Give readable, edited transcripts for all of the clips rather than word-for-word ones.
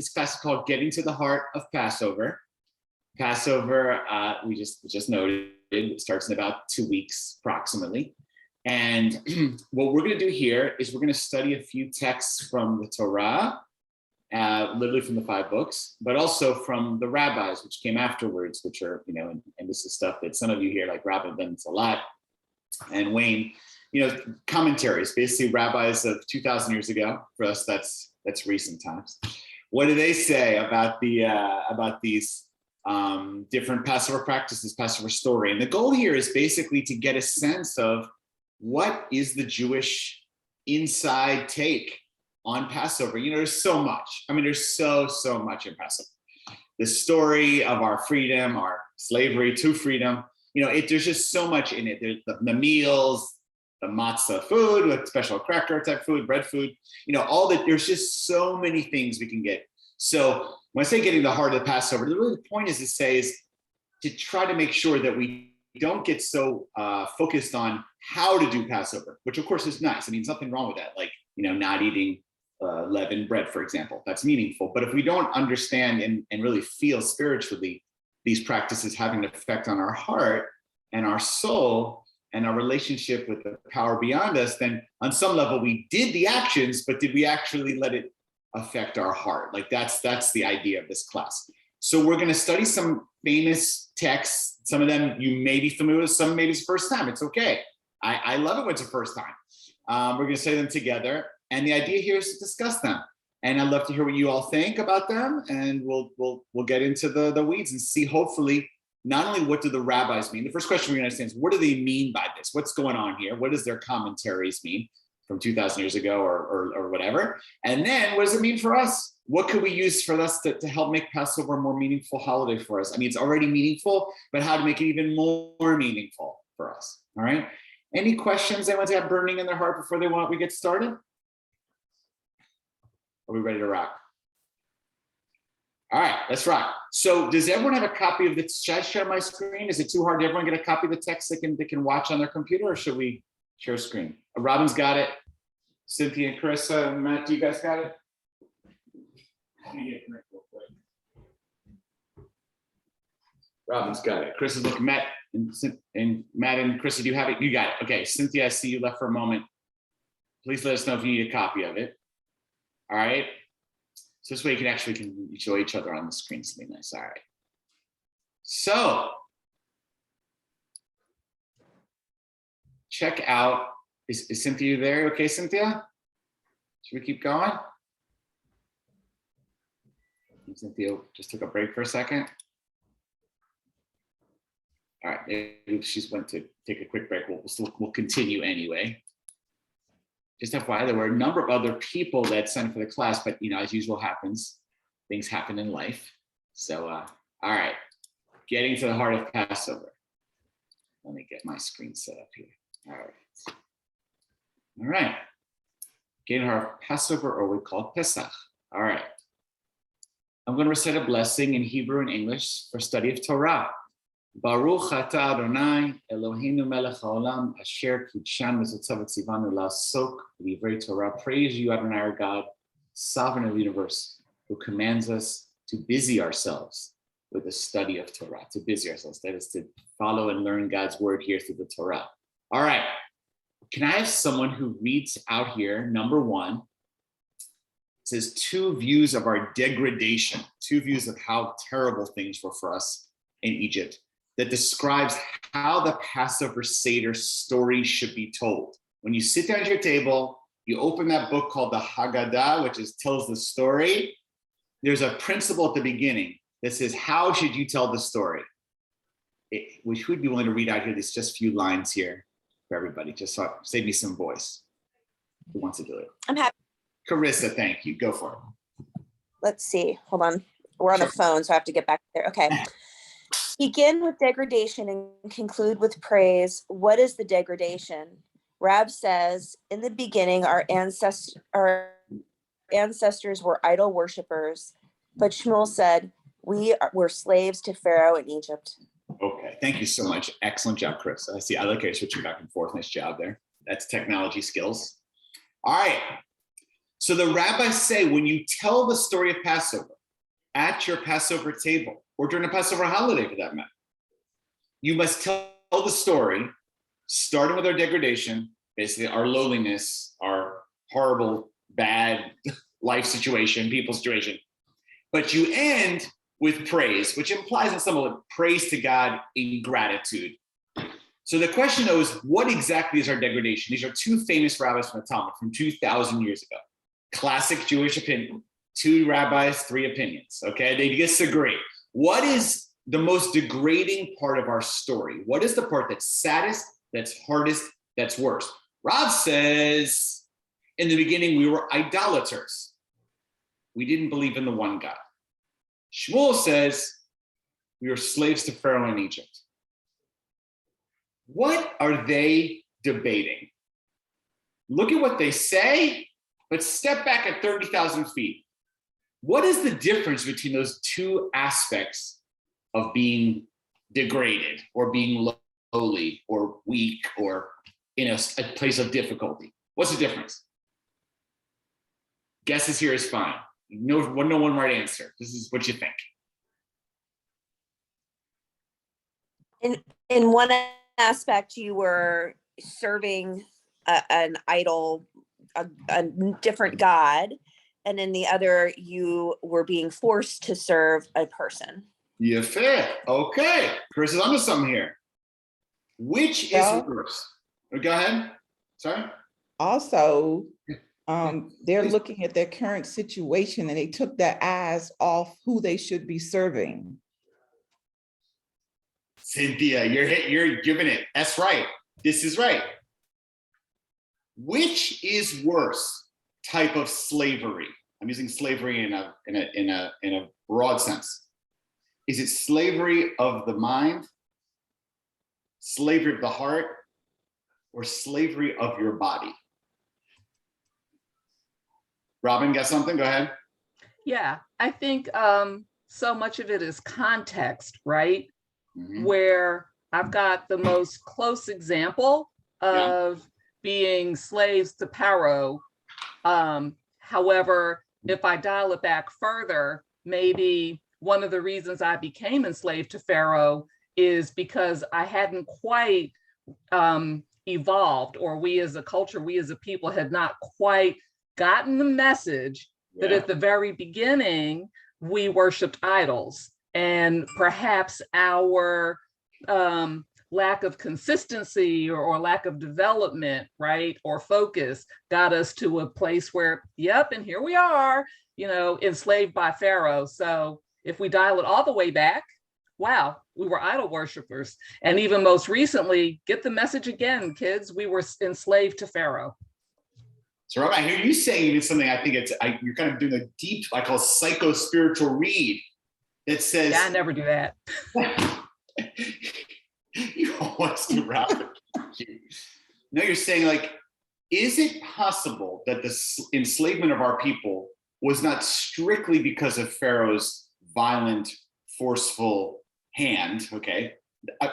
this class is called Getting to the Heart of Passover. Passover, we just noted, it starts in about 2 weeks approximately. And what we're going to do here is we're going to study a few texts from the Torah, literally from the 5 books, but also from the rabbis, which came afterwards, which are, and this is stuff that some of you here, like Rabbi Ben's a lot, and Wayne, commentaries, basically rabbis of 2,000 years ago. For us, that's recent times. What do they say about these different Passover practices, Passover story? And the goal here is basically to get a sense of what is the Jewish inside take on Passover. There's so much. There's so much in Passover. The story of our freedom, our slavery to freedom. There's just so much in it. There's the meals, the matzah food, with special cracker type food, bread food, all that. There's just so many things we can get. So when I say getting the heart of the Passover, the point is to try to make sure that we don't get so focused on how to do Passover, which of course is nice. Nothing wrong with that. Like, not eating leavened bread, for example, that's meaningful. But if we don't understand and really feel spiritually these practices having an effect on our heart and our soul and our relationship with the power beyond us, then on some level we did the actions, but did we actually let it affect our heart? Like that's the idea of this class. So we're going to study some famous texts. Some of them you may be familiar with, some maybe it's the first time. It's okay. I love it when it's the first time. We're going to study them together. And the idea here is to discuss them. And I'd love to hear what you all think about them. And we'll get into the weeds and see, hopefully, not only what do the rabbis mean. The first question we're going to understand is, what do they mean by this? What's going on here? What does their commentaries mean from 2,000 years ago or whatever? And then what does it mean for us? What could we use for us to help make Passover a more meaningful holiday for us? It's already meaningful, but how to make it even more meaningful for us. All right. Any questions anyone have burning in their heart before we get started? Are we ready to rock? All right, let's rock. So does everyone have a copy of the, should I share my screen? Is it too hard? Did everyone get a copy of the text they can watch on their computer, or should we share screen? Robin's got it. Cynthia and Carissa and Matt, do you guys got it? Let me get it real quick. Robin's got it. Carissa's looking. Matt and Matt and Carissa, do you have it? You got it. Okay, Cynthia, I see you left for a moment. Please let us know if you need a copy of it. All right. So this way you can enjoy each other on the screen. Something nice. All right. So check out. Is Cynthia there? Okay, Cynthia? Should we keep going? Cynthia just took a break for a second. All right. Maybe she's went to take a quick break. We'll continue anyway. Just FYI, there were a number of other people that signed up for the class, but as usual happens, things happen in life. So, all right, getting to the heart of Passover. Let me get my screen set up here. All right. Getting to the heart of Passover, or we call it Pesach. All right. I'm going to recite a blessing in Hebrew and English for study of Torah. Baruch atah Adonai Eloheinu melech haolam asher kidshan mitzvotav v'tzivanu la'asok b'divrei Torah. Praise you, Adonai, our God, sovereign of the universe, who commands us to busy ourselves with the study of Torah. To busy ourselves, that is to follow and learn God's word here through the Torah. All right. Can I have someone who reads out here, number 1? It says 2 views of our degradation, 2 views of how terrible things were for us in Egypt, that describes how the Passover Seder story should be told. When you sit down at your table, you open that book called the Haggadah, which tells the story. There's a principle at the beginning that says, how should you tell the story? We would be willing to read out here these just few lines here for everybody, just so save me some voice. Who wants to do it? I'm happy. Carissa, thank you. Go for it. Let's see. Hold on. We're on the phone, so I have to get back there. Okay. Begin with degradation and conclude with praise. What is the degradation? Rab says, in the beginning, our ancestors were idol worshipers, but Shmuel said, we were slaves to Pharaoh in Egypt. Okay, thank you so much. Excellent job, Chris. I like how you're switching back and forth. Nice job there. That's technology skills. All right. So the rabbis say, when you tell the story of Passover at your Passover table, or during a Passover holiday for that matter, you must tell the story, starting with our degradation, basically our lowliness, our horrible, bad life situation, people situation. But you end with praise, which implies in some of it praise to God in gratitude. So the question though is, what exactly is our degradation? These are two famous rabbis from the Talmud from 2,000 years ago. Classic Jewish opinion. Two rabbis, three opinions, okay? They disagree. What is the most degrading part of our story? What is the part that's saddest, that's hardest, that's worst? Rav says, in the beginning, we were idolaters. We didn't believe in the one God. Shmuel says, we were slaves to Pharaoh in Egypt. What are they debating? Look at what they say, but step back at 30,000 feet. What is the difference between those two aspects of being degraded or being lowly or weak or in a place of difficulty? What's the difference? Guesses here is fine. No one right answer. This is what you think. In one aspect, you were serving an idol, a different God, and in the other, you were being forced to serve a person. Yeah, fair. Okay. Chris is onto something here. Which is worse? Go ahead. Sorry. Also, they're Please. looking at their current situation and they took their eyes off who they should be serving. Cynthia, you're giving it. That's right. This is right. Which is worse type of slavery? I'm using slavery in a broad sense. Is it slavery of the mind, slavery of the heart, or slavery of your body? Robin, got something? Go ahead. Yeah, I think so much of it is context, right? Mm-hmm. Where I've got the most close example of being slaves to Pharaoh. However, if I dial it back further, maybe one of the reasons I became enslaved to Pharaoh is because I hadn't quite evolved, or we as a culture, we as a people had not quite gotten the message that at the very beginning, we worshiped idols. And perhaps our lack of consistency or lack of development, right, or focus got us to a place where, yep, and here we are, you know, enslaved by Pharaoh. So if we dial it all the way back, wow, we were idol worshipers. And even most recently, get the message again, kids, we were enslaved to Pharaoh. So Rob, I hear you saying even something, I think you're kind of doing a deep, I call psycho-spiritual read that says— Yeah, I never do that. You always do, Rob. No, you're saying, like, is it possible that the enslavement of our people was not strictly because of Pharaoh's violent, forceful hand? Okay,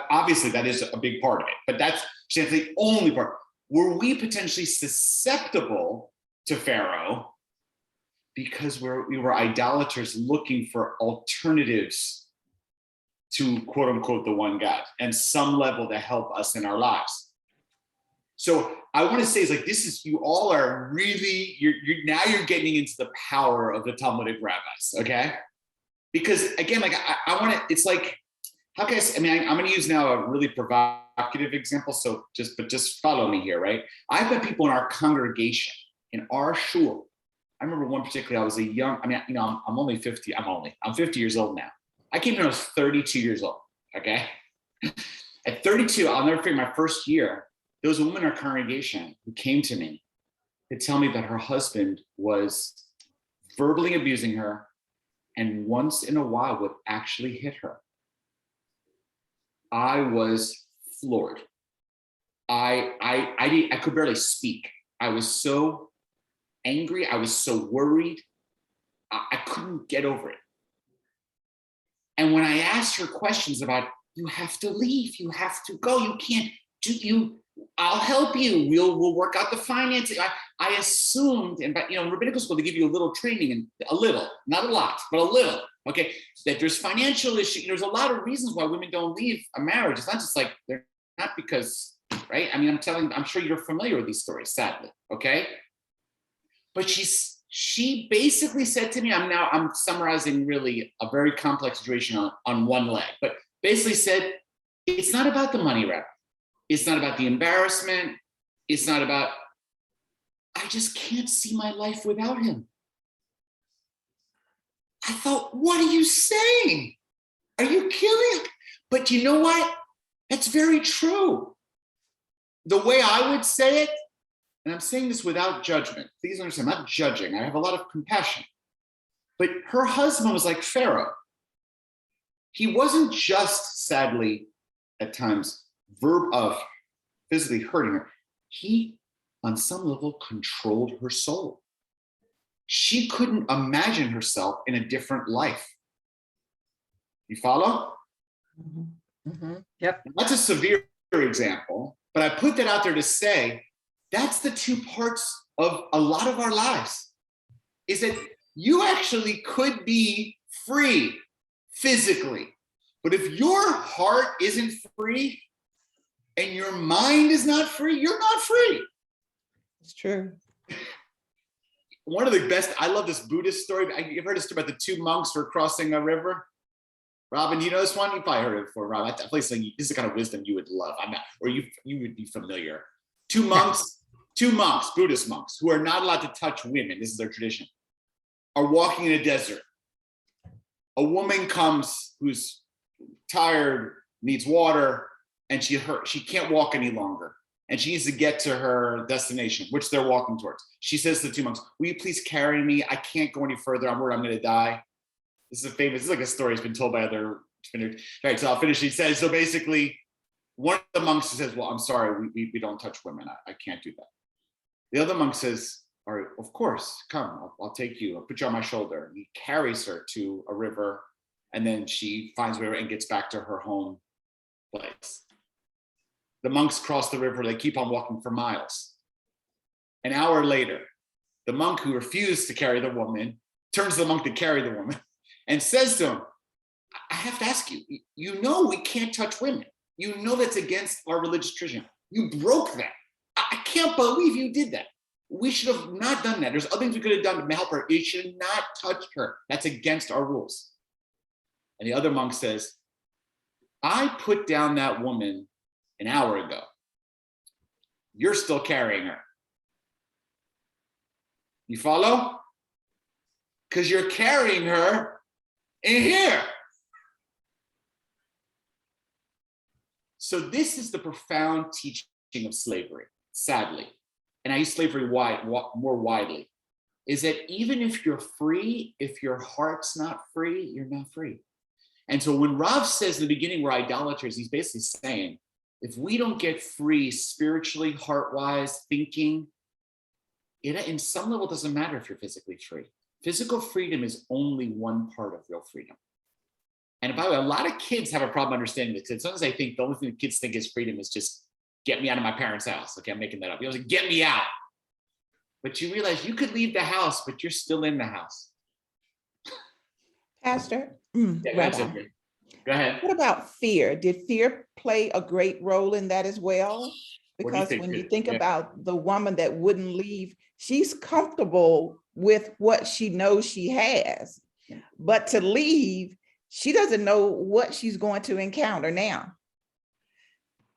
obviously that is a big part of it, but that's the only part. Were we potentially susceptible to Pharaoh because we were idolaters looking for alternatives to quote unquote the one God and some level to help us in our lives? So I want to say is like, this is, you all are really, now you're getting into the power of the Talmudic rabbis, okay? Because again, like I want to, it's like, how can I mean, I'm going to use now a really provocative example. So just follow me here, right? I've met people in our congregation, in our shul. I remember one particularly, I was a young, I mean, you know, I'm 50 years old now. I came here when I was 32 years old, okay? At 32, I'll never forget my first year, there was a woman in our congregation who came to me to tell me that her husband was verbally abusing her and once in a while would actually hit her. I was floored. I could barely speak. I was so angry. I was so worried. I couldn't get over it. And when I asked her questions about, you have to leave, you have to go, you can't do, I'll help you. We'll work out the finances. I assumed, and in rabbinical school, they give you a little training, and a little, not a lot, but a little, okay, that there's financial issues. There's a lot of reasons why women don't leave a marriage. It's not just like they're not because, right? I mean, I'm sure you're familiar with these stories, sadly, okay? But she basically said to me, I'm summarizing really a very complex situation on one leg, but basically said, it's not about the money, Rep. It's not about the embarrassment. It's not about, I just can't see my life without him. I thought, what are you saying? Are you kidding? But you know what? That's very true. The way I would say it, and I'm saying this without judgment. Please understand, I'm not judging. I have a lot of compassion. But her husband was like Pharaoh. He wasn't just, sadly, at times, physically hurting her. He, on some level, controlled her soul. She couldn't imagine herself in a different life. You follow? Mm-hmm. Mm-hmm. Yep. That's a severe example, but I put that out there to say that's the two parts of a lot of our lives, is that you actually could be free physically, but if your heart isn't free and your mind is not free, you're not free. It's true. One of the best, I love this Buddhist story. You've heard a story about the two monks who were crossing a river? Robin, you know this one? You probably heard it before, Rob. I feel like this is the kind of wisdom you would love. You would be familiar. Two monks, Buddhist monks, who are not allowed to touch women, this is their tradition, are walking in a desert. A woman comes who's tired, needs water, and she can't walk any longer. And she needs to get to her destination, which they're walking towards. She says to the two monks, will you please carry me? I can't go any further. I'm worried I'm gonna die. This is like a story that's been told by other, right, so I'll finish. He says, so basically, one of the monks says, well, I'm sorry, we don't touch women. I can't do that. The other monk says, all right, of course, come, I'll take you. I'll put you on my shoulder. And he carries her to a river, and then she finds a river and gets back to her home place. The monks cross the river, they keep on walking for miles. An hour later, the monk who refused to carry the woman turns to the monk to carry the woman and says to him, I have to ask you, you know we can't touch women. You know that's against our religious tradition. You broke that. I can't believe you did that. We should have not done that. There's other things we could have done to help her. You should not touch her. That's against our rules. And the other monk says, I put down that woman an hour ago. You're still carrying her. You follow? Because you're carrying her in here. So this is the profound teaching of slavery, sadly. And I use slavery more widely, is that even if you're free, if your heart's not free, you're not free. And so when Rav says in the beginning we're idolaters, he's basically saying, if we don't get free spiritually, heart-wise, thinking, it in some level doesn't matter if you're physically free. Physical freedom is only one part of real freedom. And by the way, a lot of kids have a problem understanding this. Sometimes I think the only thing kids think is freedom is just get me out of my parents' house. Okay, I'm making that up. You know, like, get me out. But you realize you could leave the house, but you're still in the house. Pastor, Yeah, go ahead. what about fear? Did fear play a great role in that as well? Because when you think about the woman that wouldn't leave, she's comfortable with what she knows she has. But to leave, she doesn't know what she's going to encounter now.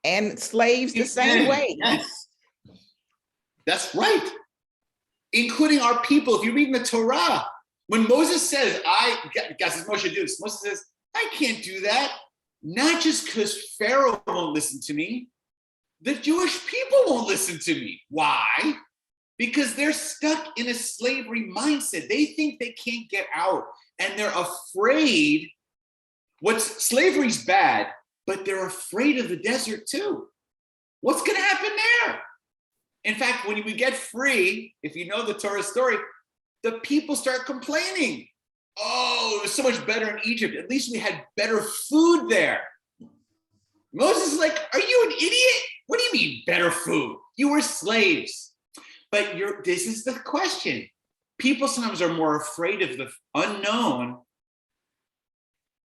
And slaves the same way. Yes. That's right. Including our people. If you read in the Torah, when Moses says, guys, Moshe do this, Moses says, I can't do that. Not just because Pharaoh won't listen to me, the Jewish people won't listen to me. Why? Because they're stuck in a slavery mindset. They think they can't get out, and they're afraid. Slavery's bad, but they're afraid of the desert too. What's going to happen there? In fact, when we get free, if you know the Torah story, the people start complaining. Oh, it was so much better in Egypt. At least we had better food there. Moses is like, are you an idiot? What do you mean better food? You were slaves. but this is the question. People sometimes are more afraid of the unknown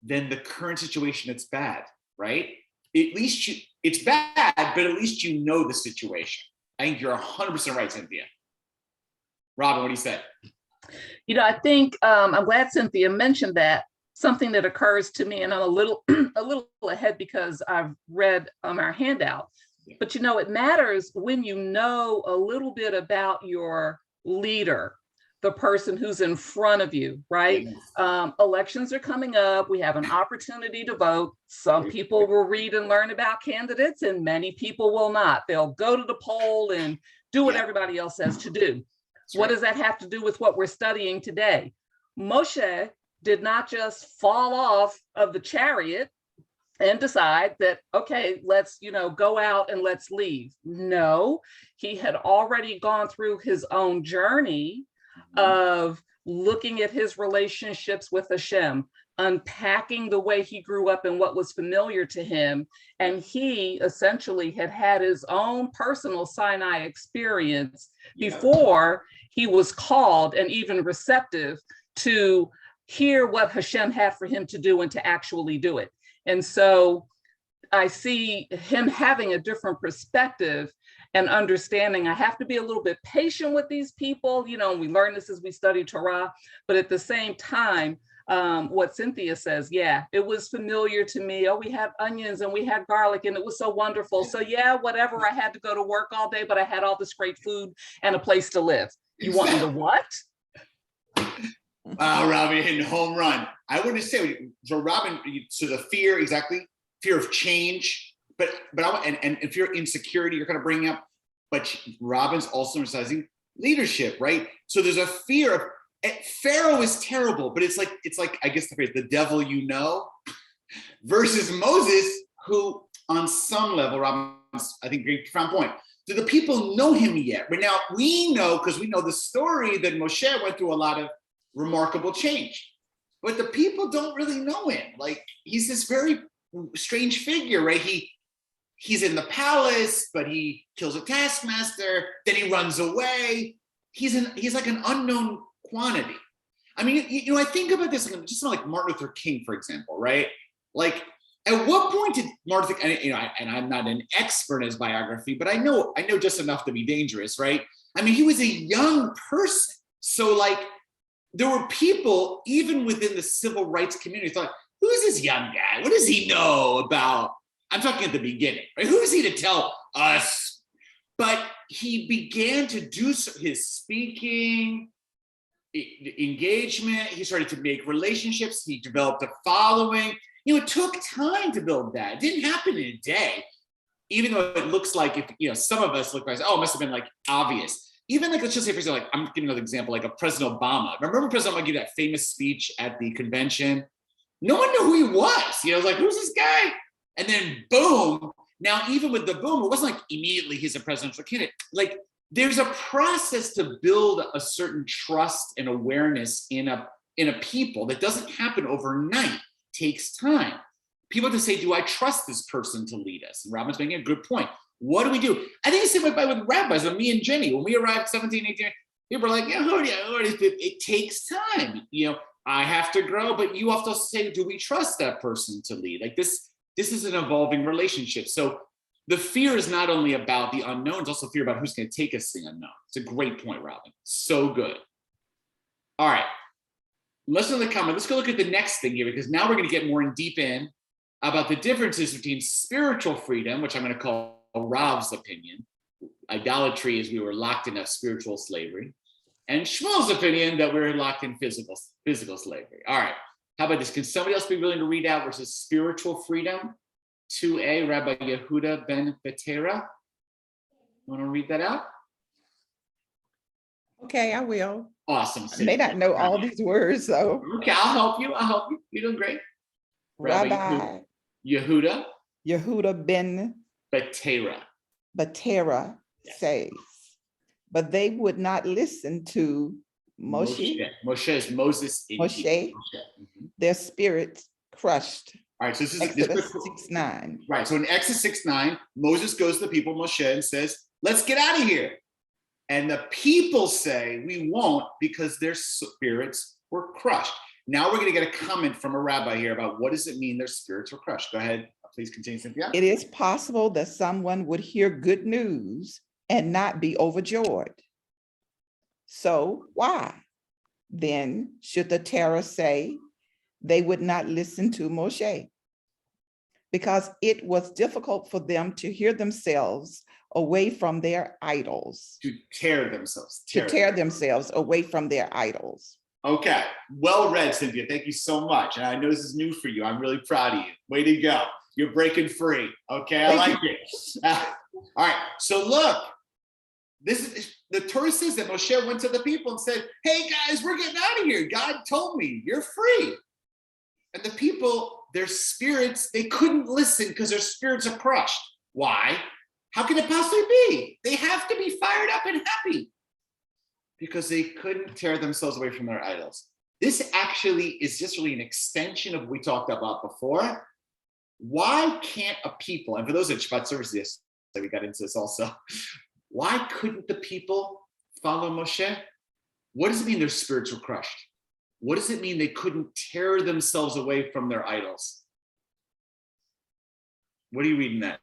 than the current situation that's bad, right? At least it's bad, but at least you know the situation. I think you're 100% right, Cynthia. Robin, what do you say? You know, I think I'm glad Cynthia mentioned that. Something that occurs to me, and I'm a little ahead because I've read our handout. Yeah. But you know, it matters when you know a little bit about your leader, the person who's in front of you, right? Yes. Elections are coming up. We have an opportunity to vote. Some people will read and learn about candidates, and many people will not. They'll go to the poll and do what everybody else says to do. That's what does that have to do with what we're studying today? Moshe did not just fall off of the chariot and decide that, okay, let's, go out and let's leave. No, he had already gone through his own journey of looking at his relationships with Hashem, unpacking the way he grew up and what was familiar to him. And he essentially had his own personal Sinai experience before he was called and even receptive to hear what Hashem had for him to do and to actually do it. And so I see him having a different perspective and understanding. I have to be a little bit patient with these people, and we learn this as we study Torah, but at the same time, what Cynthia says, it was familiar to me. Oh, we had onions and we had garlic and it was so wonderful. So whatever, I had to go to work all day, but I had all this great food and a place to live. You want me to what? Robin hitting home run. I wouldn't say so. Robin, so the fear of change, but and fear of insecurity you're kind of bringing up. But Robin's also emphasizing leadership, right? So there's a fear of Pharaoh is terrible, but it's like I guess the phrase, the devil versus Moses, who on some level, Robin's I think great profound point. Do the people know him yet? But now we know, because we know the story, that Moshe went through a lot of remarkable change, but the people don't really know him. Like, he's this very strange figure, right? He's in the palace, but he kills a taskmaster, then he runs away. He's like an unknown quantity. I mean, I think about this just like Martin Luther King, for example, right? Like, at what point did Martin Luther King, and I'm not an expert in his biography, but I know just enough to be dangerous, right? I mean, he was a young person, so like, there were people, even within the civil rights community, thought, who is this young guy? What does he know about? I'm talking at the beginning, right? Who is he to tell us? But he began to do his speaking, engagement. He started to make relationships. He developed a following. It took time to build that. It didn't happen in a day, even though it looks like, if some of us look like, oh, it must have been like obvious. Even like, let's just say, for example, like, I'm giving another example, like a President Obama. Remember President Obama gave that famous speech at the convention? No one knew who he was. It was like, who's this guy? And then boom. Now, even with the boom, it wasn't like immediately he's a presidential candidate. Like, there's a process to build a certain trust and awareness in a people that doesn't happen overnight. It takes time. People have to say, do I trust this person to lead us? And Robin's making a good point. What do we do? I think it's the same way with rabbis, with me and Jenny. When we arrived 17, 18, people are like, it takes time. I have to grow, but you have to say, do we trust that person to lead? Like, this is an evolving relationship. So the fear is not only about the unknown, it's also fear about who's going to take us to the unknown. It's a great point, Robin. So good. All right. Let's look at the comment. Let's go look at the next thing here, because now we're going to get more in deep in about the differences between spiritual freedom, which I'm going to call Rav's opinion. Idolatry is we were locked in a spiritual slavery. And Shmuel's opinion that we're locked in physical slavery. All right. How about this? Can somebody else be willing to read out versus spiritual freedom? 2a, Rabbi Yehuda ben Betera. Want to read that out? Okay, I will. Awesome. I may not know all these words, so. Okay, I'll help you. You're doing great. Rabbi Yehuda ben Betera says, but they would not listen to Moshe. Moshe is Moses. Moshe. Their spirits crushed. All right, so this is Exodus 6:9. Right, so in Exodus 6:9, Moses goes to the people, Moshe, and says, let's get out of here. And the people say, we won't, because their spirits were crushed. Now we're going to get a comment from a rabbi here about what does it mean their spirits were crushed. Go ahead, please continue, Cynthia. It is possible that someone would hear good news and not be overjoyed. So why? Then should the terror say they would not listen to Moshe? Because it was difficult for them to hear themselves away from their idols. To tear themselves. To tear themselves away from their idols. Okay, well read, Cynthia. Thank you so much. And I know this is new for you. I'm really proud of you. Way to go. You're breaking free. Okay, I like it. All right, so look, this is the Torah says that Moshe went to the people and said, hey guys, we're getting out of here. God told me you're free. And the people, their spirits, they couldn't listen because their spirits are crushed. Why? How can it possibly be? They have to be fired up and happy because they couldn't tear themselves away from their idols. This actually is just really an extension of what we talked about before. Why can't a people, and for those at Shabbat services, we got into this also, why couldn't the people follow Moshe? What does it mean their spirits were crushed? What does it mean they couldn't tear themselves away from their idols? What are you reading that?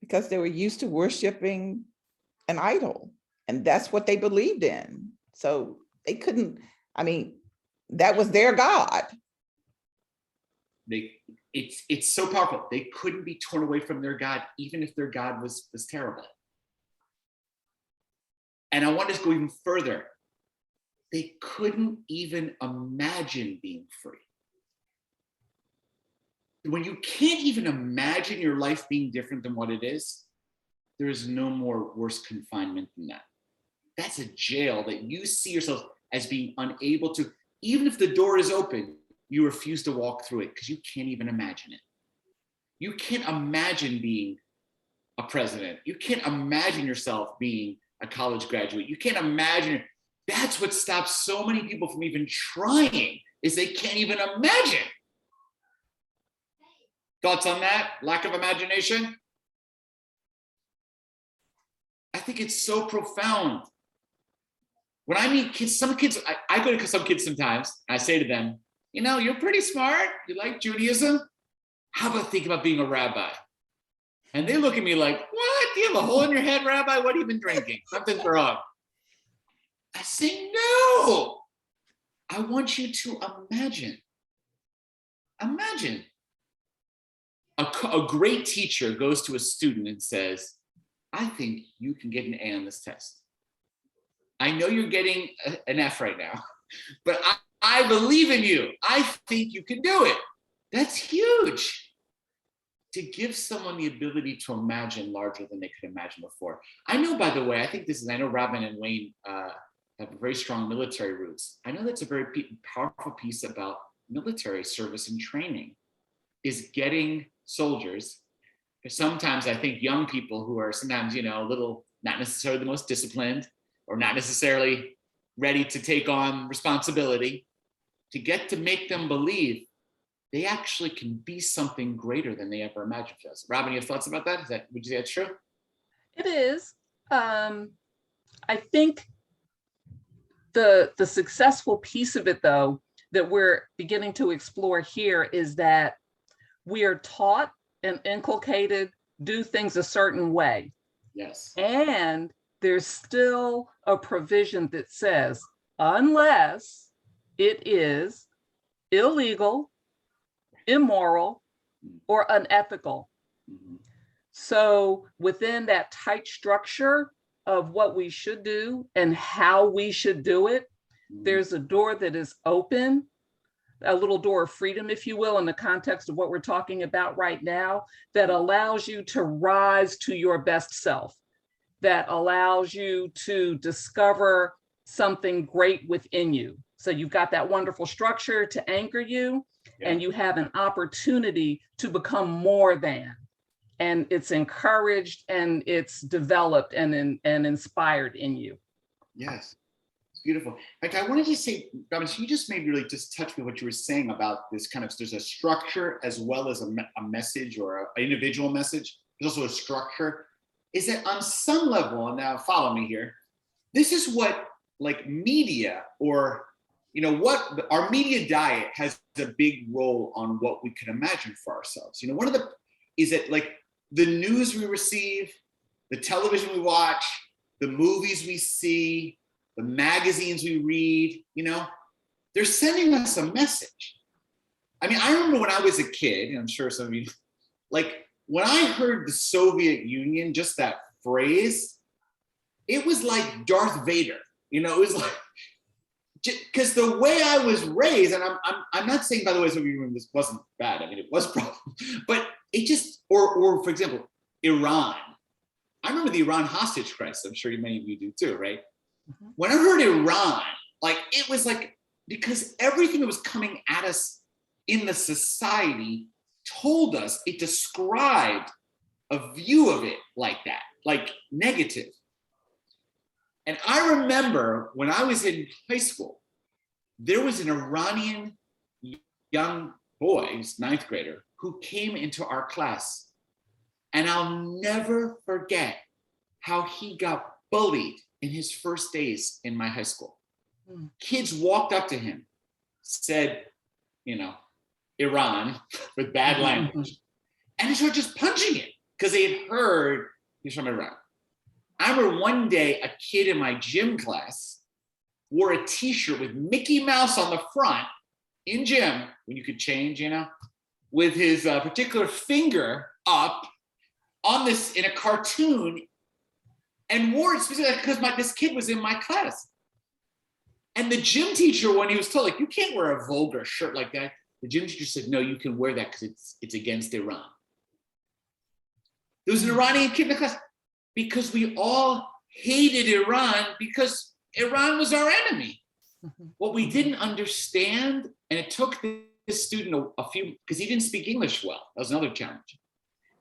Because they were used to worshiping an idol, and that's what they believed in. So they couldn't, I mean, that was their God. It's so powerful. They couldn't be torn away from their God, even if their God was terrible. And I want to go even further. They couldn't even imagine being free. When you can't even imagine your life being different than what it is, there is no more worse confinement than that. That's a jail that you see yourself as being unable to, even if the door is open, you refuse to walk through it because you can't even imagine it. You can't imagine being a president. You can't imagine yourself being a college graduate. You can't imagine. That's what stops so many people from even trying, is they can't even imagine. Thoughts on that? Lack of imagination? I think it's so profound. When I meet kids, some kids, I go to some kids sometimes, I say to them, you know, you're pretty smart. You like Judaism? How about think about being a rabbi? And they look at me like, what? Do you have a hole in your head, Rabbi? What have you been drinking? Something's wrong. I say, no. I want you to imagine. Imagine. A great teacher goes to a student and says, I think you can get an A on this test. I know you're getting an F right now, but I believe in you. I think you can do it. That's huge. To give someone the ability to imagine larger than they could imagine before. I know, by the way, I know Robin and Wayne have very strong military roots. I know that's a very powerful piece about military service and training, is getting soldiers. Sometimes I think young people who are sometimes, a little, not necessarily the most disciplined or not necessarily ready to take on responsibility, to get to make them believe they actually can be something greater than they ever imagined for us. Robin, you have thoughts about that? Would you say that's true? It is. I think the successful piece of it, though, that we're beginning to explore here is that we are taught and inculcated, do things a certain way. Yes. And there's still a provision that says, unless it is illegal, immoral, or unethical. Mm-hmm. So within that tight structure of what we should do and how we should do it, there's a door that is open, a little door of freedom, if you will, in the context of what we're talking about right now, that allows you to rise to your best self, that allows you to discover something great within you. So you've got that wonderful structure to anchor you, and you have an opportunity to become more than. And it's encouraged and it's developed and inspired in you. Yes, it's beautiful. In fact, I wanted to say, Robin, so you just maybe really just touch me what you were saying about this kind of, there's a structure as well as a message or an individual message. There's also a structure. Is that on some level, and now follow me here, this is what like media or, you know, what our media diet has a big role on what we can imagine for ourselves. You know, one of the, is that like the news we receive, the television we watch, the movies we see, the magazines we read, you know, they're sending us a message. I mean, I remember when I was a kid, and I'm sure some of you, like when I heard the Soviet Union, just that phrase, it was like Darth Vader, you know, it was like, because the way I was raised, and I'm not saying, by the way, Soviet Union this wasn't bad. I mean, it was problem, but it just, or for example, Iran. I remember the Iran hostage crisis. I'm sure many of you do too, right? Mm-hmm. When I heard Iran, like it was like, because everything that was coming at us in the society told us, it described a view of it like that, like negative. And I remember when I was in high school, there was an Iranian young boy, he's 9th grader, who came into our class. And I'll never forget how he got bullied in his first days in my high school. Kids walked up to him, said, you know, Iran with bad language. And he started just punching him because they had heard he's from Iran. I remember one day a kid in my gym class wore a t-shirt with Mickey Mouse on the front in gym, when you could change, you know, with his particular finger up on this in a cartoon, and wore it specifically because this kid was in my class. And the gym teacher, when he was told, like, you can't wear a vulgar shirt like that, the gym teacher said, no, you can wear that because it's against Iran. There was an Iranian kid in the class because we all hated Iran because Iran was our enemy. What we didn't understand, and it took this student a few, because he didn't speak English well, that was another challenge,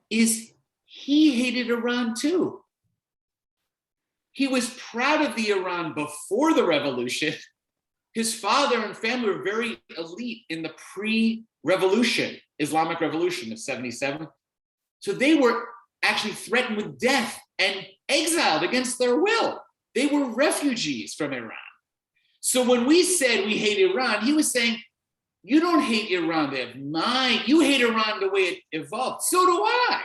is he hated Iran too. He was proud of the Iran before the revolution. His father and family were very elite in the pre-revolution, Islamic revolution of 77. So they were actually threatened with death and exiled against their will. They were refugees from Iran. So when we said we hate Iran, he was saying, you don't hate Iran, they have mine. You hate Iran the way it evolved. So do I.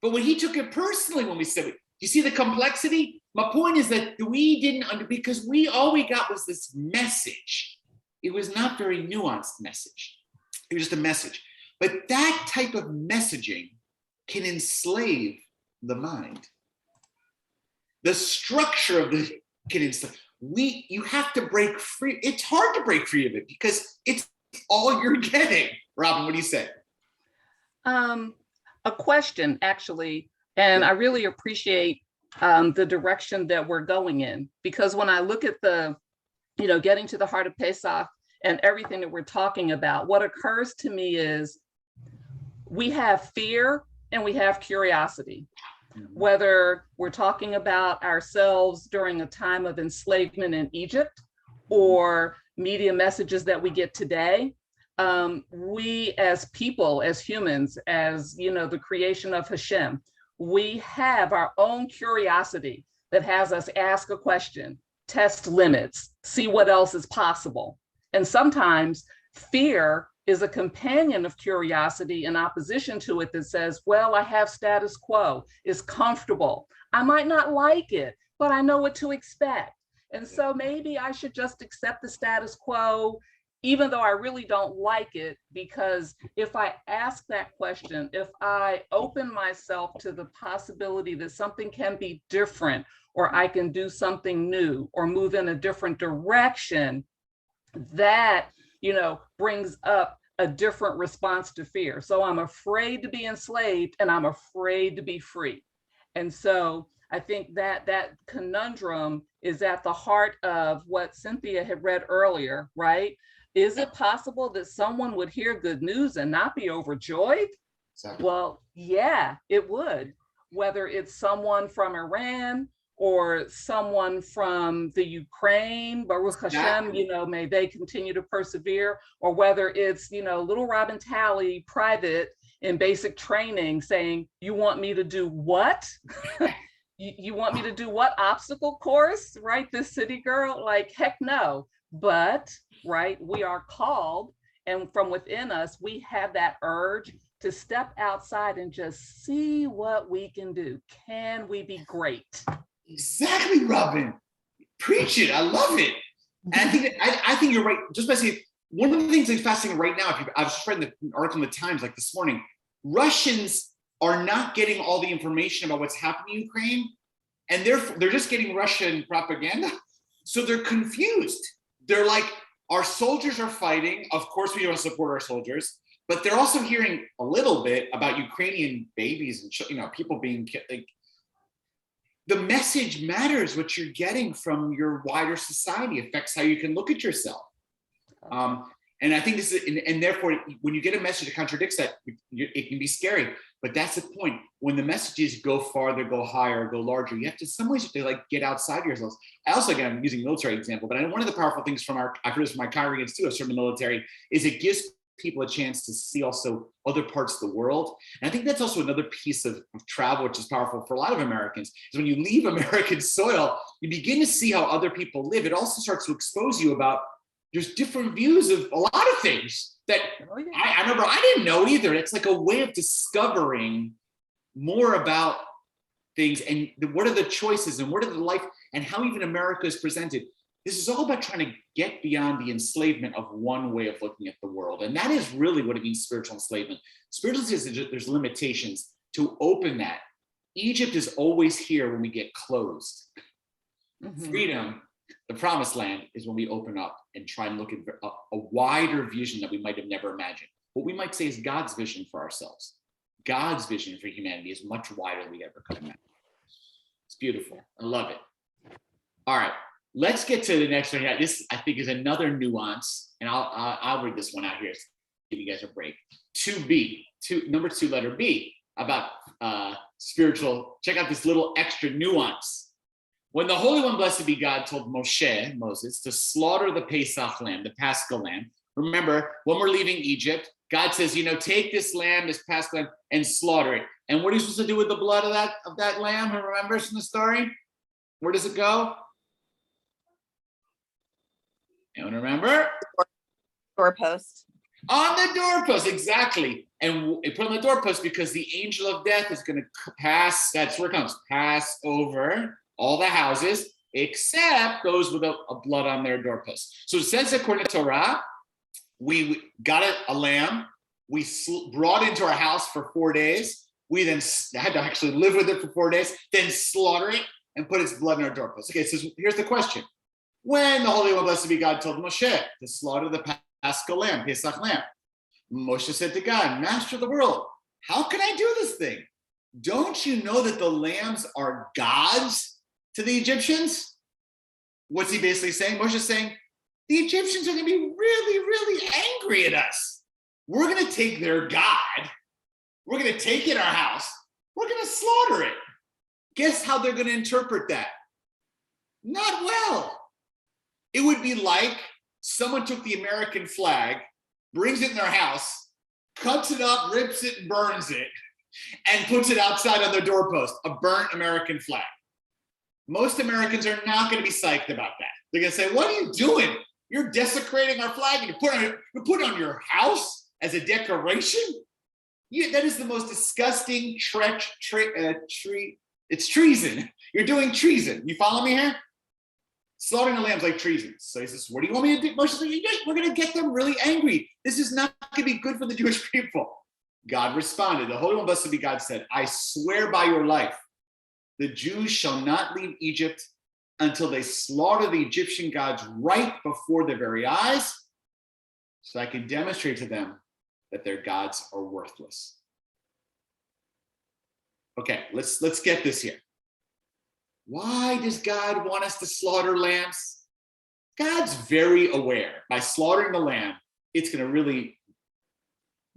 But when he took it personally, when we said, you see the complexity? My point is that we didn't, because all we got was this message. It was not very nuanced message. It was just a message. But that type of messaging can enslave the mind. The structure of the can enslave. You have to break free. It's hard to break free of it because it's all you're getting. Robin, what do you say? A question, actually, and I really appreciate the direction that we're going in, because when I look at the, you know, getting to the heart of Pesach and everything that we're talking about, what occurs to me is we have fear and we have curiosity. Whether we're talking about ourselves during a time of enslavement in Egypt or media messages that we get today, we as people, as humans, as, you know, the creation of Hashem, we have our own curiosity that has us ask a question, test limits, see what else is possible. And sometimes fear is a companion of curiosity in opposition to it that says, well, I have status quo, it's comfortable. I might not like it, but I know what to expect. And so maybe I should just accept the status quo, even though I really don't like it, because if I ask that question, if I open myself to the possibility that something can be different, or I can do something new, or move in a different direction, that, you know, brings up a different response to fear. So I'm afraid to be enslaved and I'm afraid to be free. And so I think that that conundrum is at the heart of what Cynthia had read earlier, right? Is it possible that someone would hear good news and not be overjoyed? Exactly. Well, yeah, it would. Whether it's someone from Iran or someone from the Ukraine, Baruch Hashem, Exactly. may they continue to persevere, or whether it's, little Robin Talley, private in basic training, saying, you want me to do what? You want me to do what obstacle course, right? This city girl, like, heck no. But, right, we are called, and from within us, we have that urge to step outside and just see what we can do. Can we be great? Exactly, Robin. Preach it. I love it. And I think you're right. Just by saying, one of the things that's fascinating right now, I was just reading the article in the Times like this morning, Russians are not getting all the information about what's happening in Ukraine, and they're just getting Russian propaganda. So they're confused. They're like, our soldiers are fighting. Of course, we don't support our soldiers, but they're also hearing a little bit about Ukrainian babies and people being killed. Like, the message matters. What you're getting from your wider society affects how you can look at yourself. And I think this is, and therefore, when you get a message that contradicts that, it can be scary. But that's the point. When the messages go farther, go higher, go larger, you have to, in some ways, you have to like get outside yourselves. I also, again, I'm using military example, but one of the powerful things I've heard this from my congregants too, from the military, is it gives people a chance to see also other parts of the world. And I think that's also another piece of travel, which is powerful for a lot of Americans, is when you leave American soil, you begin to see how other people live. It also starts to expose you about there's different views of a lot of things that I remember I didn't know either. It's like a way of discovering more about things and what are the choices and what are the life and how even America is presented. This is all about trying to get beyond the enslavement of one way of looking at the world. And that is really what it means, spiritual enslavement. Spiritual enslavement, there's limitations to open that. Egypt is always here when we get closed. Mm-hmm. Freedom, the promised land, is when we open up and try and look at a wider vision that we might have never imagined. What we might say is God's vision for ourselves. God's vision for humanity is much wider than we ever could imagine. It's beautiful. I love it. All right. Let's get to the next one. This, I think, is another nuance, and I'll read this one out here to give you guys a break. 2B, number 2, letter B, about spiritual. Check out this little extra nuance. When the Holy One, blessed be God, told Moses, to slaughter the Pesach lamb, the Paschal lamb. Remember, when we're leaving Egypt, God says, take this lamb, this Paschal lamb, and slaughter it. And what are you supposed to do with the blood of that lamb? Who remembers from the story? Where does it go? Anyone remember? Doorpost. On the doorpost, exactly. And it put on the doorpost because the angel of death is going to pass, that's where it comes, pass over all the houses, except those with a blood on their doorpost. So it says, according to Torah, we got a lamb, we brought it into our house for 4 days. We then had to actually live with it for 4 days, then slaughter it and put its blood in our doorpost. Okay, so here's the question. When the Holy One, blessed be God, told Moshe to slaughter the Paschal lamb, Pesach lamb, Moshe said to God, Master of the world, how can I do this thing? Don't you know that the lambs are gods to the Egyptians? What's he basically saying? Moshe's saying, the Egyptians are going to be really, really angry at us. We're going to take their God. We're going to take it in our house. We're going to slaughter it. Guess how they're going to interpret that? Not well. It would be like someone took the American flag, brings it in their house, cuts it up, rips it, and burns it, and puts it outside on their doorpost, a burnt American flag. Most Americans are not going to be psyched about that. They're going to say, what are you doing? You're desecrating our flag and you put it on your house as a decoration? That is the most disgusting it's treason. You're doing treason. You follow me here? Slaughtering the lambs like treason. So he says, what do you want me to do? Moshe says, we're going to get them really angry. This is not going to be good for the Jewish people. God responded. The Holy One, blessed be God, said, I swear by your life, the Jews shall not leave Egypt until they slaughter the Egyptian gods right before their very eyes, so I can demonstrate to them that their gods are worthless. Okay, let's get this here. Why does God want us to slaughter lambs? God's very aware by slaughtering the lamb, it's going to really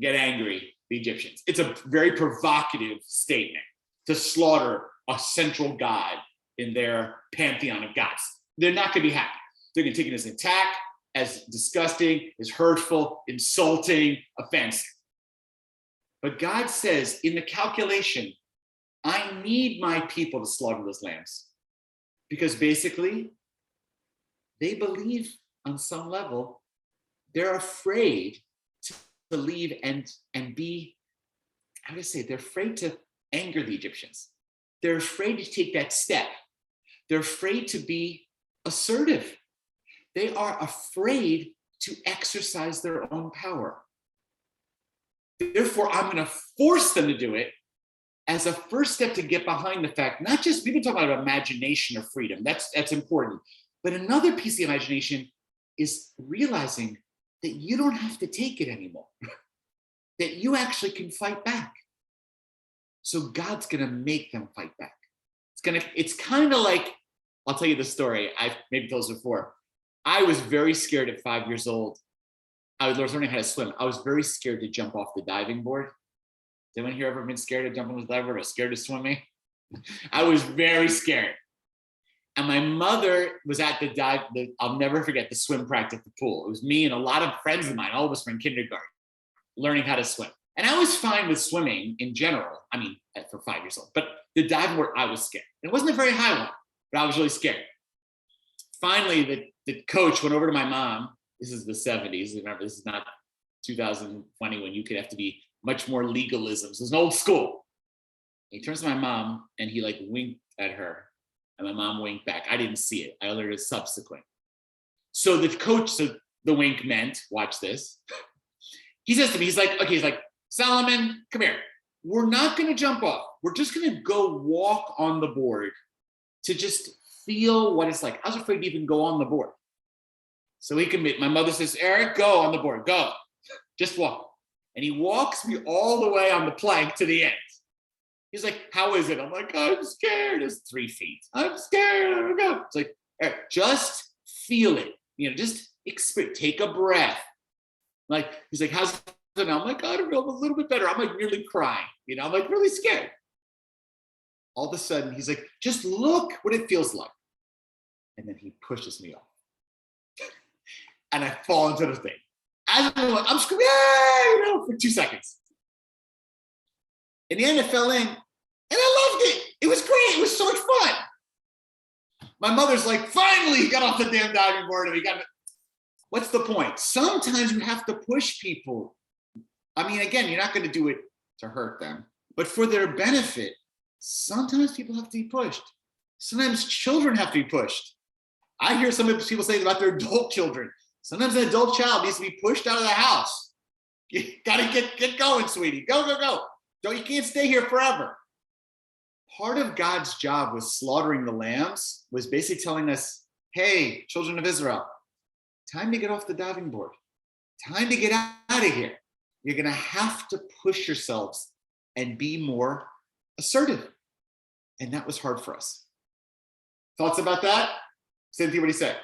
get angry, the Egyptians. It's a very provocative statement to slaughter a central god in their pantheon of gods. They're not going to be happy. They're going to take it as an attack, as disgusting, as hurtful, insulting, offensive. But God says in the calculation, I need my people to slaughter those lambs, because basically they believe on some level, they're afraid to leave and be, how do I say, they're afraid to anger the Egyptians. They're afraid to take that step. They're afraid to be assertive. They are afraid to exercise their own power. Therefore, I'm going to force them to do it as a first step to get behind the fact, not just, we've been talking about imagination or freedom, that's important. But another piece of imagination is realizing that you don't have to take it anymore, that you actually can fight back. So God's going to make them fight back. It's kind of like, I'll tell you the story. I've maybe told this before. I was very scared at 5 years old. I was learning how to swim. I was very scared to jump off the diving board. Has anyone here ever been scared to jump on the diving board or scared of swimming? I was very scared. And my mother was at I'll never forget, the swim practice at the pool. It was me and a lot of friends of mine, all of us were in kindergarten, learning how to swim. And I was fine with swimming in general. I mean, for 5 years old, but the diving board, I was scared. It wasn't a very high one, but I was really scared. Finally, the coach went over to my mom. This is the 70s. Remember, this is not 2020 when you could have to be much more legalisms. It was an old school. He turns to my mom and he like winked at her. And my mom winked back. I didn't see it. I learned it subsequent. So the coach, so the wink meant, watch this. He says to me, he's like, Solomon, come here. We're not going to jump off. We're just going to go walk on the board to just feel what it's like. I was afraid to even go on the board. So he commit. My mother says, Eric, go on the board, go. Just walk. And he walks me all the way on the plank to the end. He's like, how is it? I'm like, I'm scared. It's 3 feet. I'm scared. I don't know. It's like, Eric, just feel it. Just take a breath. Like, he's like, how's it now? I'm like, I don't know, a little bit better. I'm like nearly crying. I'm like really scared. All of a sudden, he's like, just look what it feels like. And then he pushes me off. And I fall into the thing. As I'm screaming, for 2 seconds. In the end, I fell in, and I loved it. It was great. It was so much fun. My mother's like, finally, he got off the damn diving board, and he got it. What's the point? Sometimes you have to push people. I mean, again, you're not going to do it to hurt them, but for their benefit, sometimes people have to be pushed. Sometimes children have to be pushed. I hear some people say about their adult children. Sometimes an adult child needs to be pushed out of the house. You got to get going, sweetie. Go, go, go. You can't stay here forever. Part of God's job with slaughtering the lambs was basically telling us, hey, children of Israel, time to get off the diving board. Time to get out of here. You're going to have to push yourselves and be more assertive. And that was hard for us. Thoughts about that? Cynthia, what do you say?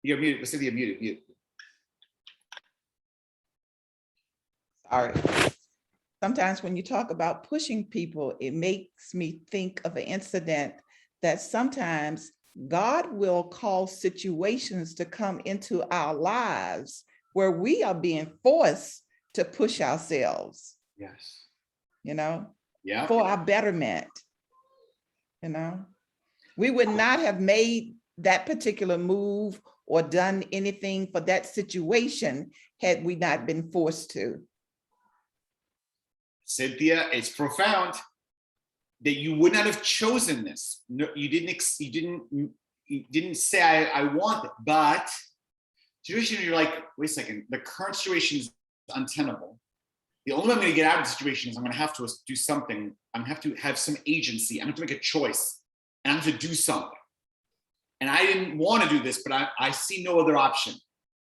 You're muted. Cynthia, muted. Sorry. Sometimes when you talk about pushing people, it makes me think of an incident that sometimes God will cause situations to come into our lives where we are being forced to push ourselves. Yes. Yeah. For our betterment. We would not have made that particular move or done anything for that situation had we not been forced to. Cynthia, it's profound that you would not have chosen this. No, you didn't say I want it, but situation you're like, wait a second, the current situation is untenable. The only way I'm going to get out of the situation is I'm going to have to do something. I'm going to have to have some agency. I'm going to make a choice, and I'm going to do something. And I didn't want to do this, but I see no other option.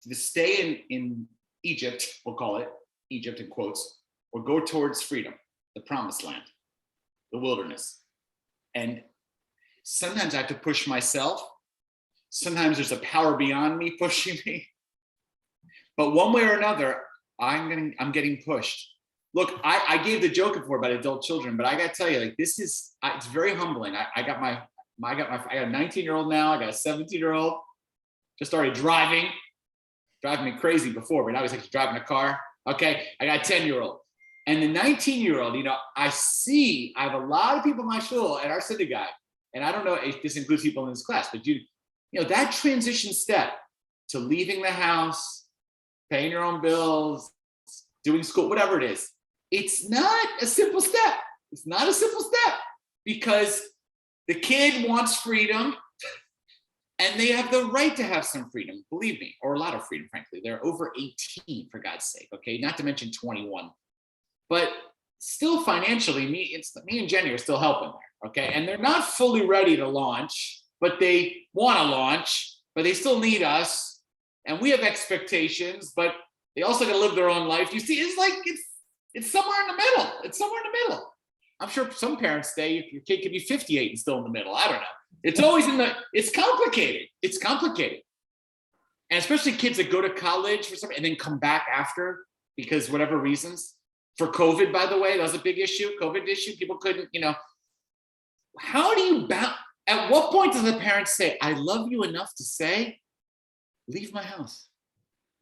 To stay in Egypt, we'll call it Egypt in quotes, or go towards freedom, the promised land, the wilderness. And sometimes I have to push myself. Sometimes there's a power beyond me pushing me. But one way or another, I'm getting pushed. Look, I gave the joke before about adult children, but I got to tell you, like, it's very humbling. I got I got a 19-year-old now. I got a 17-year-old. Just started driving me crazy before, but now he's actually driving a car. Okay, I got a 10-year-old. And the 19-year-old, I have a lot of people in my shul at our synagogue, and I don't know if this includes people in this class, but that transition step to leaving the house, paying your own bills, doing school, whatever it is, it's not a simple step. It's not a simple step because the kid wants freedom and they have the right to have some freedom, believe me, or a lot of freedom, frankly. They're over 18, for God's sake, okay? Not to mention 21. But still financially, me and Jenny are still helping there, okay? And they're not fully ready to launch, but they want to launch, but they still need us. And we have expectations, but they also got to live their own life. You see, it's somewhere in the middle. It's somewhere in the middle. I'm sure some parents say your kid could be 58 and still in the middle. I don't know. It's always it's complicated. It's complicated. And especially kids that go to college for something and then come back after because whatever reasons. For COVID, by the way, that was a big issue. COVID issue. People couldn't, how do you at what point does the parent say, I love you enough to say, leave my house.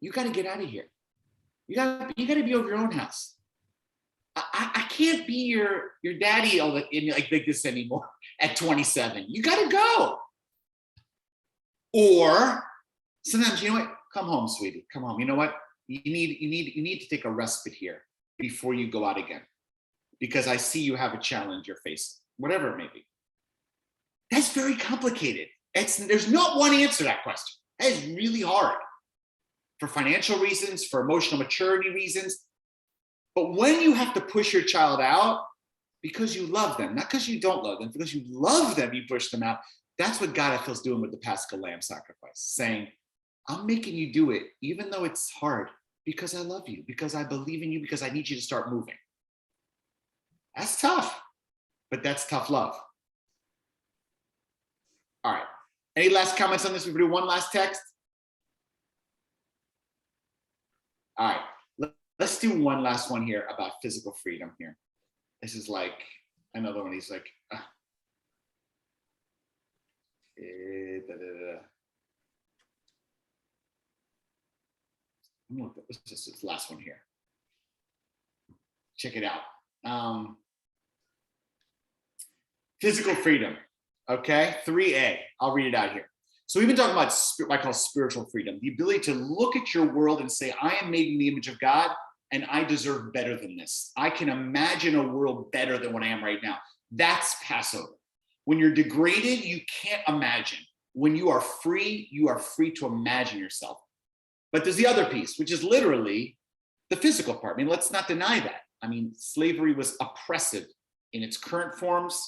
You got to get out of here. You got to be over your own house. I can't be your daddy like this anymore at 27. You got to go. Or sometimes, you know what? Come home, sweetie. Come home. You know what? You need to take a respite here before you go out again, because I see you have a challenge you're facing, whatever it may be. That's very complicated. There's not one answer to that question. That is really hard for financial reasons, for emotional maturity reasons. But when you have to push your child out because you love them, not because you don't love them, because you love them, you push them out. That's what God, I feel, is doing with the Paschal Lamb sacrifice, saying, I'm making you do it, even though it's hard, because I love you, because I believe in you, because I need you to start moving. That's tough, but that's tough love. All right. Any last comments on this? We'll do one last text. All right. Let's do one last one here about physical freedom here. This is like another one. He's like, what's this last one here? Check it out. Physical freedom. Okay, 3a. I'll read it out here. So we've been talking about what I call spiritual freedom, the ability to look at your world and say, I am made in the image of God and I deserve better than this. I can imagine a world better than what I am right now. That's Passover. When you're degraded, you can't imagine. When you are free to imagine yourself. But there's the other piece, which is literally the physical part. I mean, let's not deny that. I mean, slavery was oppressive in its current forms.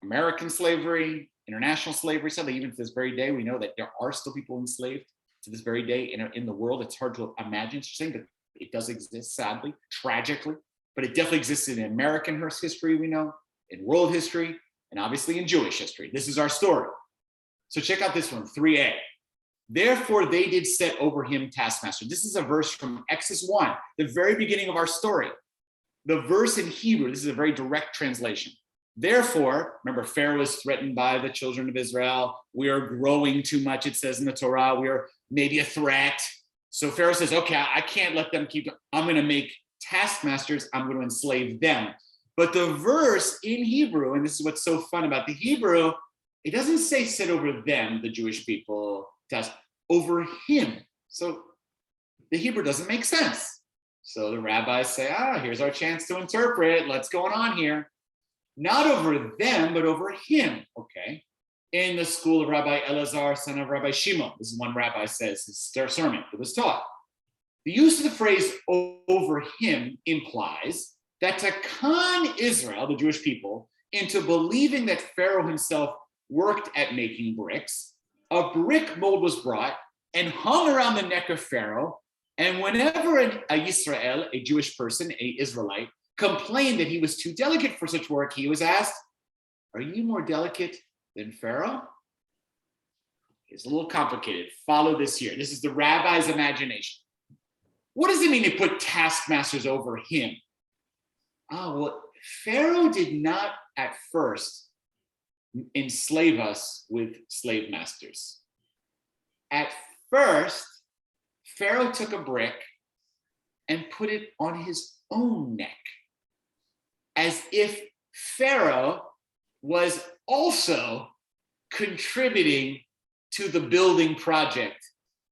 American slavery, international slavery, sadly, even to this very day, we know that there are still people enslaved to this very day in the world. It's hard to imagine. It's saying that it does exist, sadly, tragically, but it definitely exists in American history, we know, in world history, and obviously in Jewish history. This is our story. So check out this one, 3a. Therefore, they did set over him taskmaster. This is a verse from Exodus 1, the very beginning of our story. The verse in Hebrew, this is a very direct translation. Therefore, remember, Pharaoh is threatened by the children of Israel. We are growing too much, it says in the Torah. We are maybe a threat. So Pharaoh says, okay, I can't let them keep, I'm going to make taskmasters. I'm going to enslave them. But the verse in Hebrew, and this is what's so fun about the Hebrew, it doesn't say set over them, the Jewish people, task over him. So the Hebrew doesn't make sense. So the rabbis say, here's our chance to interpret. What's going on here? Not over them, but over him, okay? In the school of Rabbi Elazar, son of Rabbi Shimon, this is one rabbi says, his sermon that was taught. The use of the phrase over him implies that to con Israel, the Jewish people, into believing that Pharaoh himself worked at making bricks, a brick mold was brought and hung around the neck of Pharaoh, and whenever a Yisrael, a Jewish person, a Israelite, complained that he was too delicate for such work, he was asked, are you more delicate than Pharaoh? It's a little complicated. Follow this here. This is the rabbi's imagination. What does it mean to put taskmasters over him? Well, Pharaoh did not at first enslave us with slave masters. At first, Pharaoh took a brick and put it on his own neck, as if Pharaoh was also contributing to the building project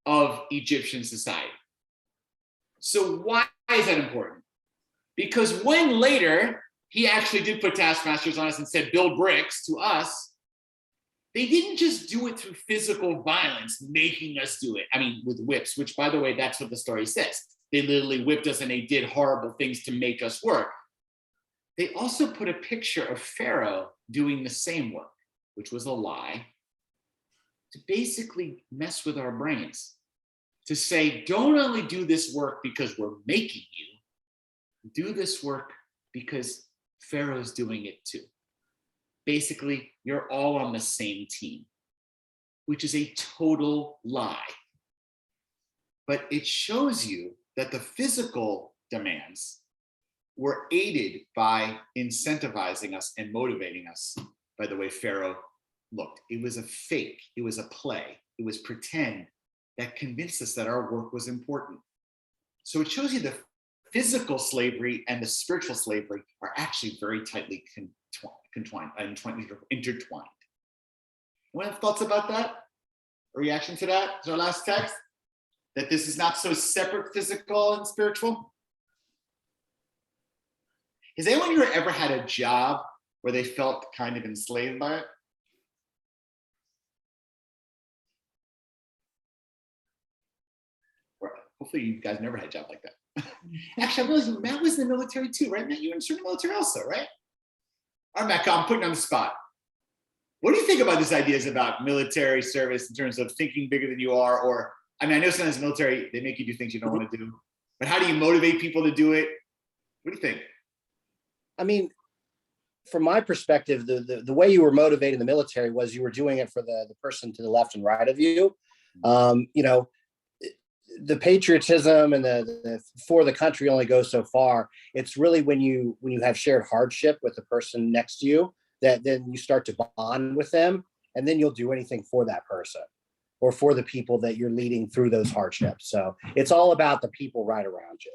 of Egyptian society. So why is that important? Because when later he actually did put taskmasters on us and said, build bricks to us, they didn't just do it through physical violence, making us do it. I mean, with whips, which by the way, that's what the story says. They literally whipped us and they did horrible things to make us work. They also put a picture of Pharaoh doing the same work, which was a lie, to basically mess with our brains, to say, don't only do this work because we're making you, do this work because Pharaoh's doing it too. Basically, you're all on the same team, which is a total lie. But it shows you that the physical demands were aided by incentivizing us and motivating us by the way Pharaoh looked. It was a fake, it was a play, it was pretend that convinced us that our work was important. So it shows you the physical slavery and the spiritual slavery are actually very tightly intertwined. What have thoughts about that? A reaction to that? Is our last text? That this is not so separate, physical and spiritual? Has anyone here ever had a job where they felt kind of enslaved by it? Or hopefully you guys never had a job like that. Actually, I realized Matt was in the military too, right? Matt, you were in the military also, right? All right, Matt, I'm putting you on the spot. What do you think about these ideas about military service in terms of thinking bigger than you are? Or, I mean, I know sometimes military, they make you do things you don't want to do, but how do you motivate people to do it? What do you think? I mean, from my perspective, the way you were motivated in the military was you were doing it for the person to the left and right of you. You know, the patriotism and the for the country only goes so far. It's really when you have shared hardship with the person next to you that then you start to bond with them, and then you'll do anything for that person or for the people that you're leading through those hardships. So it's all about the people right around you.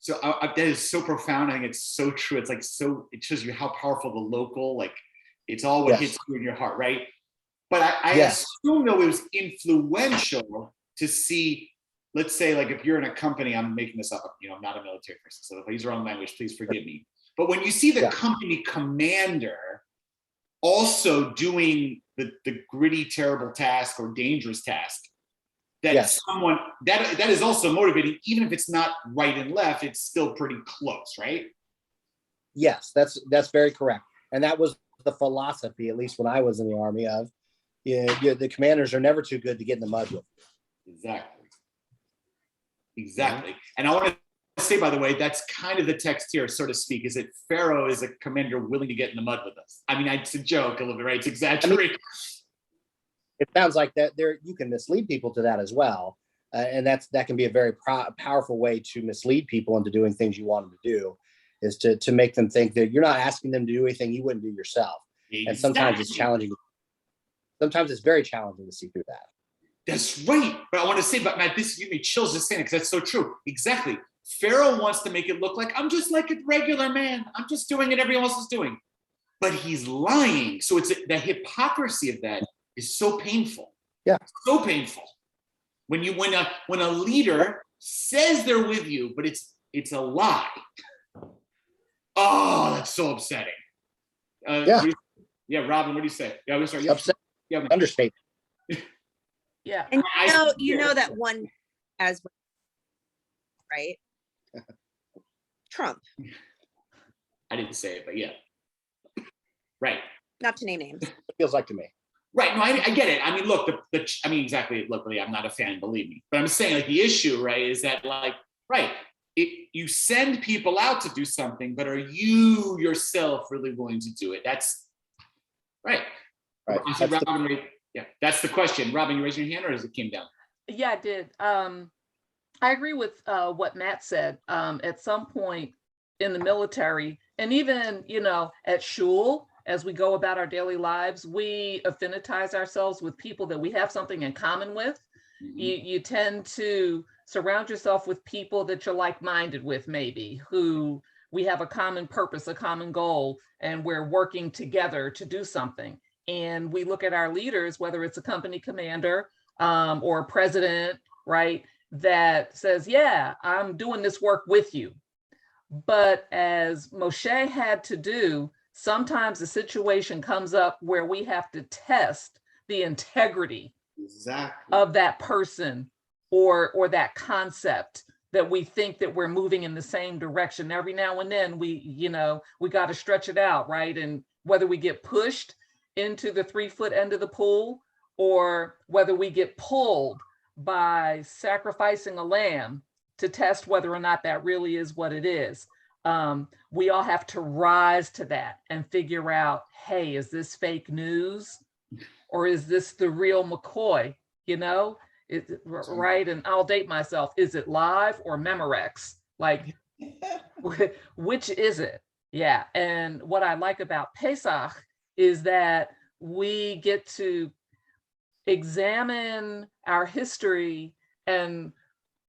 So that is so profound. I think it's so true. It's like, so it shows you how powerful the local, like it's all what hits you in your heart, right? But I assume though it was influential to see, let's say like if you're in a company, I'm making this up, you know, I'm not a military person, so if I use the wrong language, please forgive me. But when you see the company commander also doing the gritty, terrible task or dangerous task, that someone that is also motivating, even if it's not right and left, it's still pretty close, right? Yes, that's very correct. And that was the philosophy, at least when I was in the Army, of the commanders are never too good to get in the mud with. Exactly. And I want to say, by the way, that's kind of the text here, so to speak, is that Pharaoh is a commander willing to get in the mud with us. I mean, it's a joke a little bit, right? It's exaggerated. I mean, it sounds like that you can mislead people to that as well. And that can be a very powerful way to mislead people into doing things you want them to do, is to make them think that you're not asking them to do anything you wouldn't do yourself. Exactly. And sometimes it's challenging. Sometimes it's very challenging to see through that. That's right. But I want to say, but Matt, this gives me chills just saying it, because that's so true. Exactly. Pharaoh wants to make it look like I'm just like a regular man. I'm just doing it everyone else is doing. But he's lying. So it's the hypocrisy of that is so painful. Yeah. So painful. When a leader says they're with you, but it's a lie. Oh, that's so upsetting. Robin, what do you say? Yeah, we start. Upset. Yeah, understatement. Yeah. And you know that one as right? Trump. I didn't say it, but yeah. Right. Not to name names. It feels like to me. Right. No, I get it. I mean, look, exactly. Look, I'm not a fan, believe me. But I'm saying, like, the issue, right, is that, like, right, you send people out to do something, but are you yourself really willing to do it? That's right. Right. That's the question. Robin, you raising your hand, or does it came down? Yeah, I did. I agree with what Matt said. At some point in the military, and even, at shul, as we go about our daily lives, we affinitize ourselves with people that we have something in common with. You tend to surround yourself with people that you're like-minded with, maybe, who we have a common purpose, a common goal, and we're working together to do something. And we look at our leaders, whether it's a company commander or a president, right, that says, yeah, I'm doing this work with you. But as Moshe had to do, sometimes a situation comes up where we have to test the integrity of that person or that concept that we think that we're moving in the same direction. Every now and then we got to stretch it out, right? And whether we get pushed into the 3-foot end of the pool or whether we get pulled by sacrificing a lamb to test whether or not that really is what it is. We all have to rise to that and figure out, hey, is this fake news or is this the real McCoy? Right? And I'll date myself. Is it live or Memorex? Like, which is it? Yeah. And what I like about Pesach is that we get to examine our history and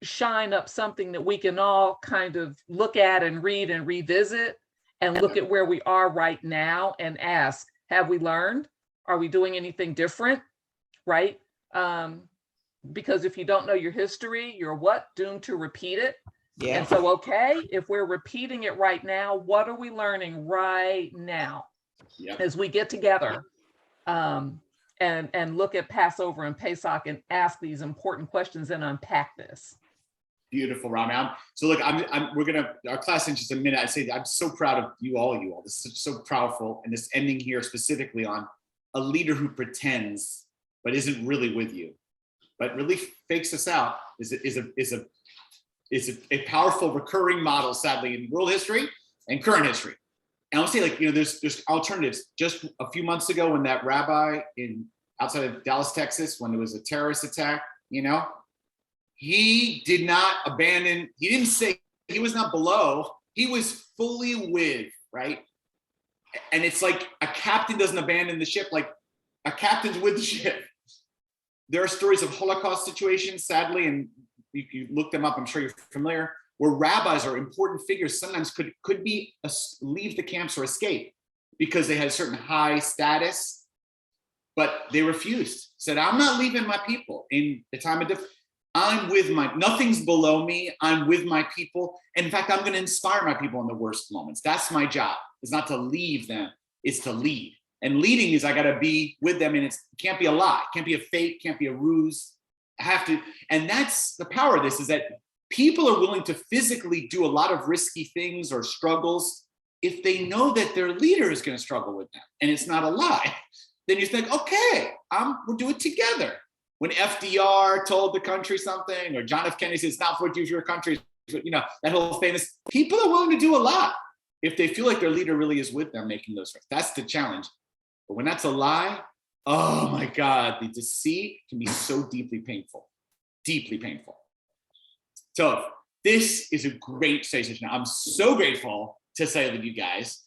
shine up something that we can all kind of look at and read and revisit and look at where we are right now and ask, have we learned? Are we doing anything different? Right? Because if you don't know your history, you're what? Doomed to repeat it. Yeah. And so, okay, if we're repeating it right now, what are we learning right now? Yep. As we get together and look at Passover and Pesach and ask these important questions and unpack this. Beautiful, Rami. So look, our class in just a minute. I'd say I'm so proud of you all. This is so powerful. And this ending here specifically on a leader who pretends, but isn't really with you, but really fakes us out is a powerful recurring model, sadly, in world history and current history. And I'll say, there's alternatives. Just a few months ago, when that rabbi outside of Dallas, Texas, when there was a terrorist attack, he did not abandon. He didn't say he was not below. He was fully with, right? And it's like a captain doesn't abandon the ship. Like a captain's with the ship. There are stories of Holocaust situations, sadly, and you look them up. I'm sure you're familiar, where rabbis or important figures sometimes could leave the camps or escape because they had a certain high status, but they refused. Said, "I'm not leaving my people in the time of I'm with nothing's below me. I'm with my people. And in fact, I'm going to inspire my people in the worst moments. That's my job. It's not to leave them. It's to lead. And leading is I got to be with them. And it can't be a lie. Can't be a fake. Can't be a ruse. I have to. And that's the power of this, is that people are willing to physically do a lot of risky things or struggles if they know that their leader is going to struggle with them. And it's not a lie. Then you think, okay, we'll do it together. When FDR told the country something, or John F. Kennedy said, it's not for you, your country, that whole famous, people are willing to do a lot if they feel like their leader really is with them making those risks. That's the challenge. But when that's a lie, oh my God, the deceit can be so deeply painful, deeply painful. So this is a great session. I'm so grateful to say with you guys.